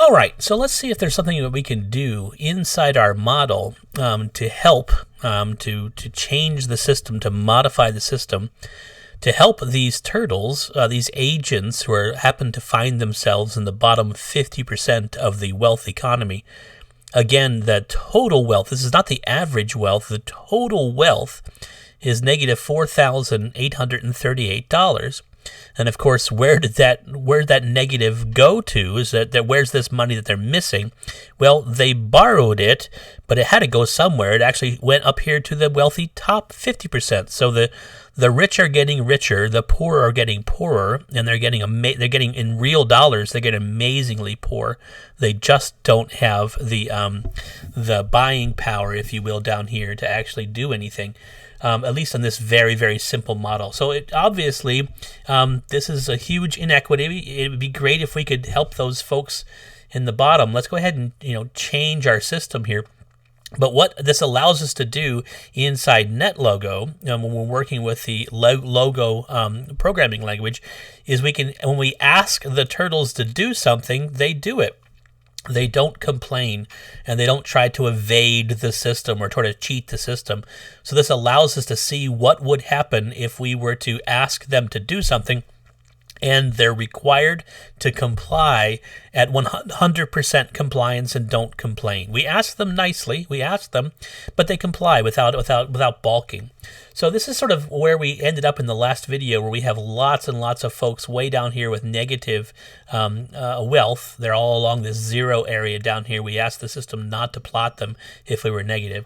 All right, so let's see if there's something that we can do inside our model to help to change the system, to modify the system, to help these turtles, these agents who happen to find themselves in the bottom 50% of the wealth economy. Again, the total wealth, this is not the average wealth, the total wealth is negative $4,838. And of course, where did that negative go to? Is that where's this money that they're missing? Well, they borrowed it, but it had to go somewhere. It actually went up here to the wealthy top 50%. So the rich are getting richer, the poor are getting poorer, and they're getting in real dollars, they get amazingly poor. They just don't have the buying power, if you will, down here to actually do anything. At least on this very, very simple model. So it obviously, this is a huge inequity. It would be great if we could help those folks in the bottom. Let's go ahead and change our system here. But what this allows us to do inside NetLogo, when we're working with the Logo programming language, is when we ask the turtles to do something, they do it. They don't complain, and they don't try to evade the system or try to cheat the system. So this allows us to see what would happen if we were to ask them to do something, and they're required to comply at 100% compliance and don't complain. We ask them nicely, but they comply without balking. So this is sort of where we ended up in the last video, where we have lots and lots of folks way down here with negative wealth. They're all along this zero area down here. We asked the system not to plot them if we were negative.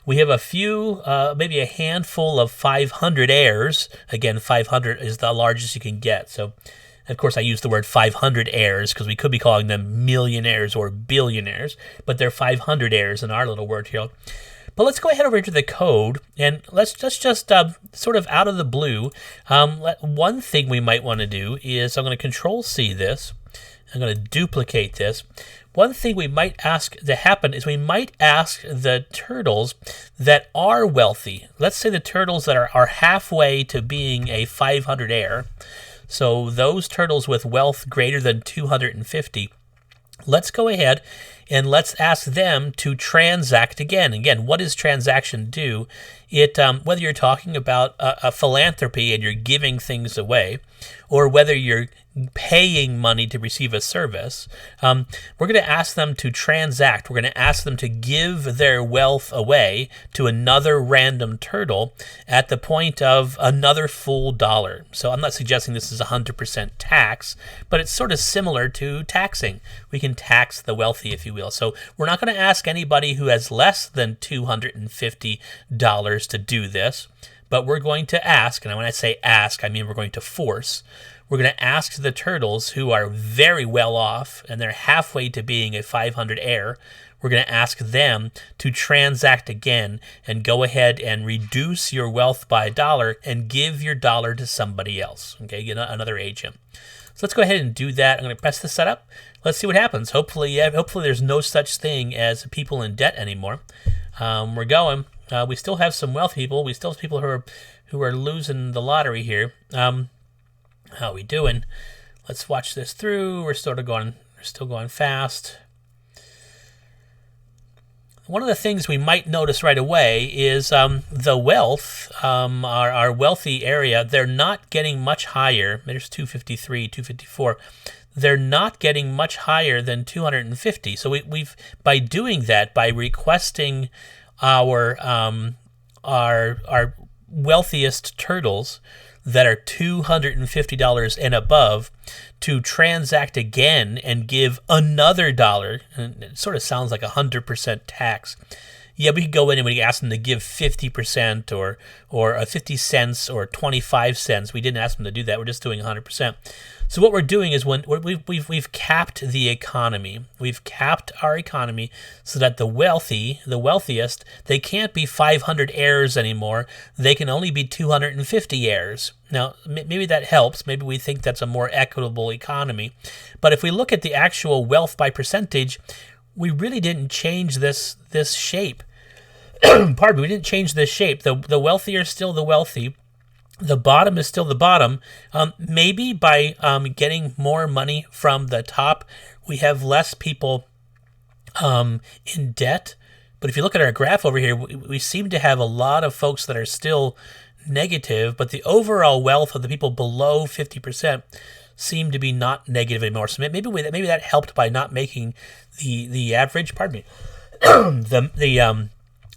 We have a few, maybe a handful of 500 heirs. Again, 500 is the largest you can get. So, of course, I use the word 500 heirs because we could be calling them millionaires or billionaires, but they're 500 heirs in our little word here. But let's go ahead over to the code, and let's just sort of out of the blue, one thing we might want to do is I'm going to Control-C this. I'm going to duplicate this. One thing we might ask to happen is we might ask the turtles that are wealthy. Let's say the turtles that are halfway to being a 500 heir. So those turtles with wealth greater than 250. Let's go ahead and let's ask them to transact again. Again, what does transaction do? It whether you're talking about a philanthropy and you're giving things away, or whether you're paying money to receive a service, we're going to ask them to transact. We're going to ask them to give their wealth away to another random turtle at the point of another full dollar. So I'm not suggesting this is 100% tax, but it's sort of similar to taxing. We can tax the wealthy, if you will. So we're not going to ask anybody who has less than $250 to do this, but we're going to ask, and when I say ask, I mean we're going to force. We're going to ask the turtles who are very well off and they're halfway to being a 500 heir. We're going to ask them to transact again and go ahead and reduce your wealth by $1 and give your dollar to somebody else. Okay, get another agent. So let's go ahead and do that. I'm going to press the setup. Let's see what happens. Hopefully there's no such thing as people in debt anymore. We're going. We still have some wealthy people. We still have people who are losing the lottery here. How are we doing? Let's watch this through. We're still going fast. One of the things we might notice right away is the wealth, our wealthy area, they're not getting much higher. There's 253, 254. They're not getting much higher than 250. So we've by doing that, by requesting our wealthiest turtles that are $250 and above to transact again and give another dollar, and it sort of sounds like 100% tax. Yeah, we could go in and we could ask them to give 50% or 50 cents or 25 cents. We didn't ask them to do that. We're just doing 100%. So what we're doing is we've capped the economy. We've capped our economy so that the wealthiest, they can't be 500 heirs anymore. They can only be 250 heirs. Now, maybe that helps. Maybe we think that's a more equitable economy. But if we look at the actual wealth by percentage, we really didn't change this shape. Pardon me, we didn't change this shape. The wealthy are still the wealthy. The bottom is still the bottom. Maybe by getting more money from the top, we have less people in debt. But if you look at our graph over here, we seem to have a lot of folks that are still negative, but the overall wealth of the people below 50% seem to be not negative anymore. So maybe that helped by not making the average, pardon me,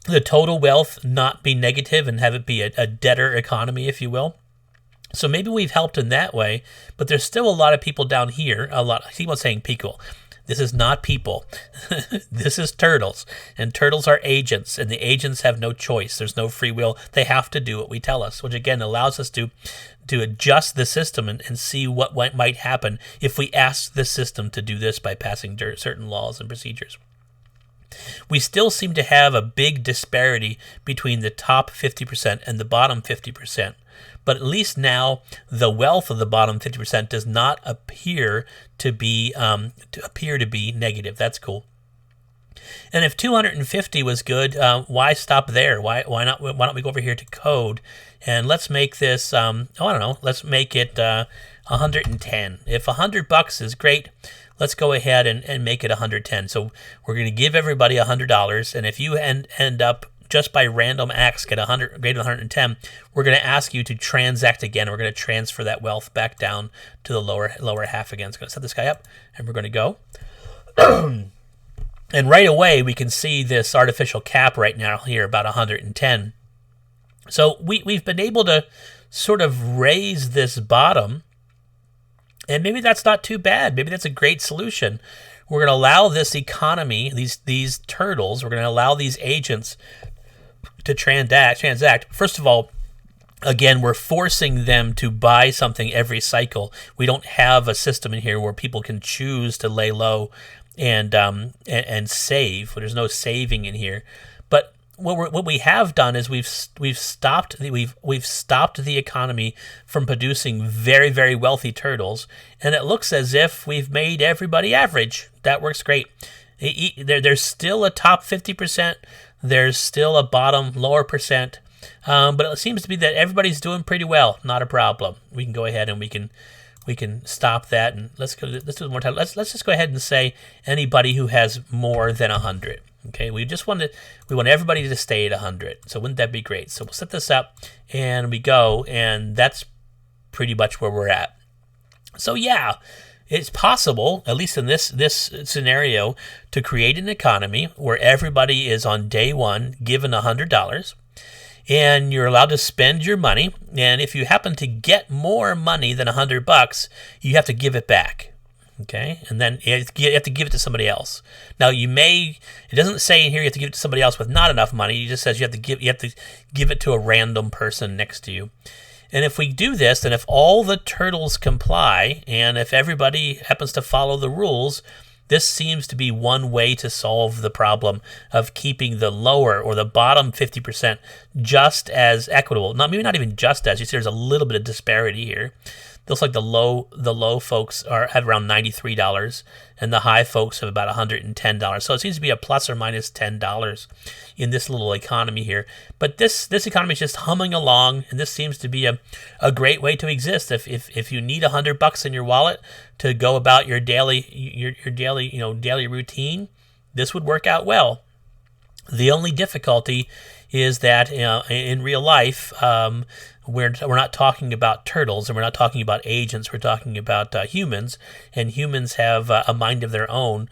the total wealth not be negative and have it be a debtor economy, if you will. So maybe we've helped in that way, but there's still a lot of people down here. I keep on saying people. This is not people. This is turtles. And turtles are agents, and the agents have no choice. There's no free will. They have to do what we tell us, which again allows us to adjust the system and see what might happen if we ask the system to do this by passing certain laws and procedures. We still seem to have a big disparity between the top 50% and the bottom 50%. But at least now the wealth of the bottom 50% does not appear to be negative. That's cool. And if 250 was good, why stop there? Why don't we go over here to code and let's make this let's make it 110. If $100 is great, let's go ahead and make it 110. So we're going to give everybody $100, and if you end up just by random acts get 100 greater than 110, we're going to ask you to transact again. We're going to transfer that wealth back down to the lower half again. It's going to set this guy up, and we're going to go. And right away, we can see this artificial cap right now here, about 110. So we've been able to sort of raise this bottom, and maybe that's not too bad. Maybe that's a great solution. We're going to allow this economy, these turtles, we're going to allow these agents to transact. First of all, again, we're forcing them to buy something every cycle. We don't have a system in here where people can choose to lay low and save. There's no saving in here. But what we have done is we've stopped the economy from producing very, very wealthy turtles, and it looks as if we've made everybody average. That works great. There's still a top 50%. There's still a bottom lower percent, but it seems to be that everybody's doing pretty well. Not a problem. We can go ahead and we can stop that, and let's do it one more time. Let's just go ahead and say anybody who has more than 100. Okay, we want everybody to stay at 100. So wouldn't that be great? So we'll set this up and we go, and that's pretty much where we're at. So yeah, it's possible, at least in this scenario, to create an economy where everybody is on day one given $100, and you're allowed to spend your money. And if you happen to get more money than $100, you have to give it back. Okay, and then you have to give it to somebody else. Now it doesn't say in here you have to give it to somebody else with not enough money. It just says you have to give it to a random person next to you. And if we do this, then if all the turtles comply, and if everybody happens to follow the rules, this seems to be one way to solve the problem of keeping the lower or the bottom 50% just as equitable. Maybe not even just as. You see there's a little bit of disparity here. Looks like the low folks have around $93, and the high folks have about $110. So it seems to be a plus or minus $10 in this little economy here. But this economy is just humming along, and this seems to be a great way to exist. If you need $100 in your wallet to go about your daily routine, this would work out well. The only difficulty is that in real life, we're not talking about turtles, and we're not talking about agents. We're talking about humans, and humans have a mind of their own.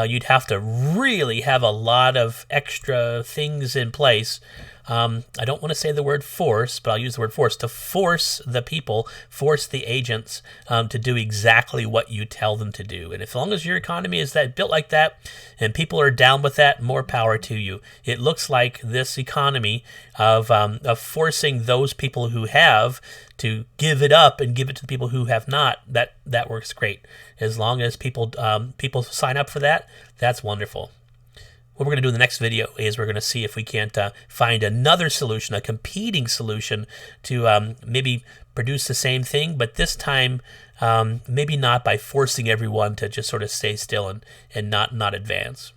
You'd have to really have a lot of extra things in place. I don't want to say the word force, but I'll use the word force, to force the people, force the agents to do exactly what you tell them to do. And as long as your economy is built like that and people are down with that, more power to you. It looks like this economy of forcing those people who have to give it up and give it to the people who have not, that works great. As long as people sign up for that, that's wonderful. What we're going to do in the next video is we're going to see if we can't find another solution, a competing solution to maybe produce the same thing, but this time maybe not by forcing everyone to just sort of stay still and not advance.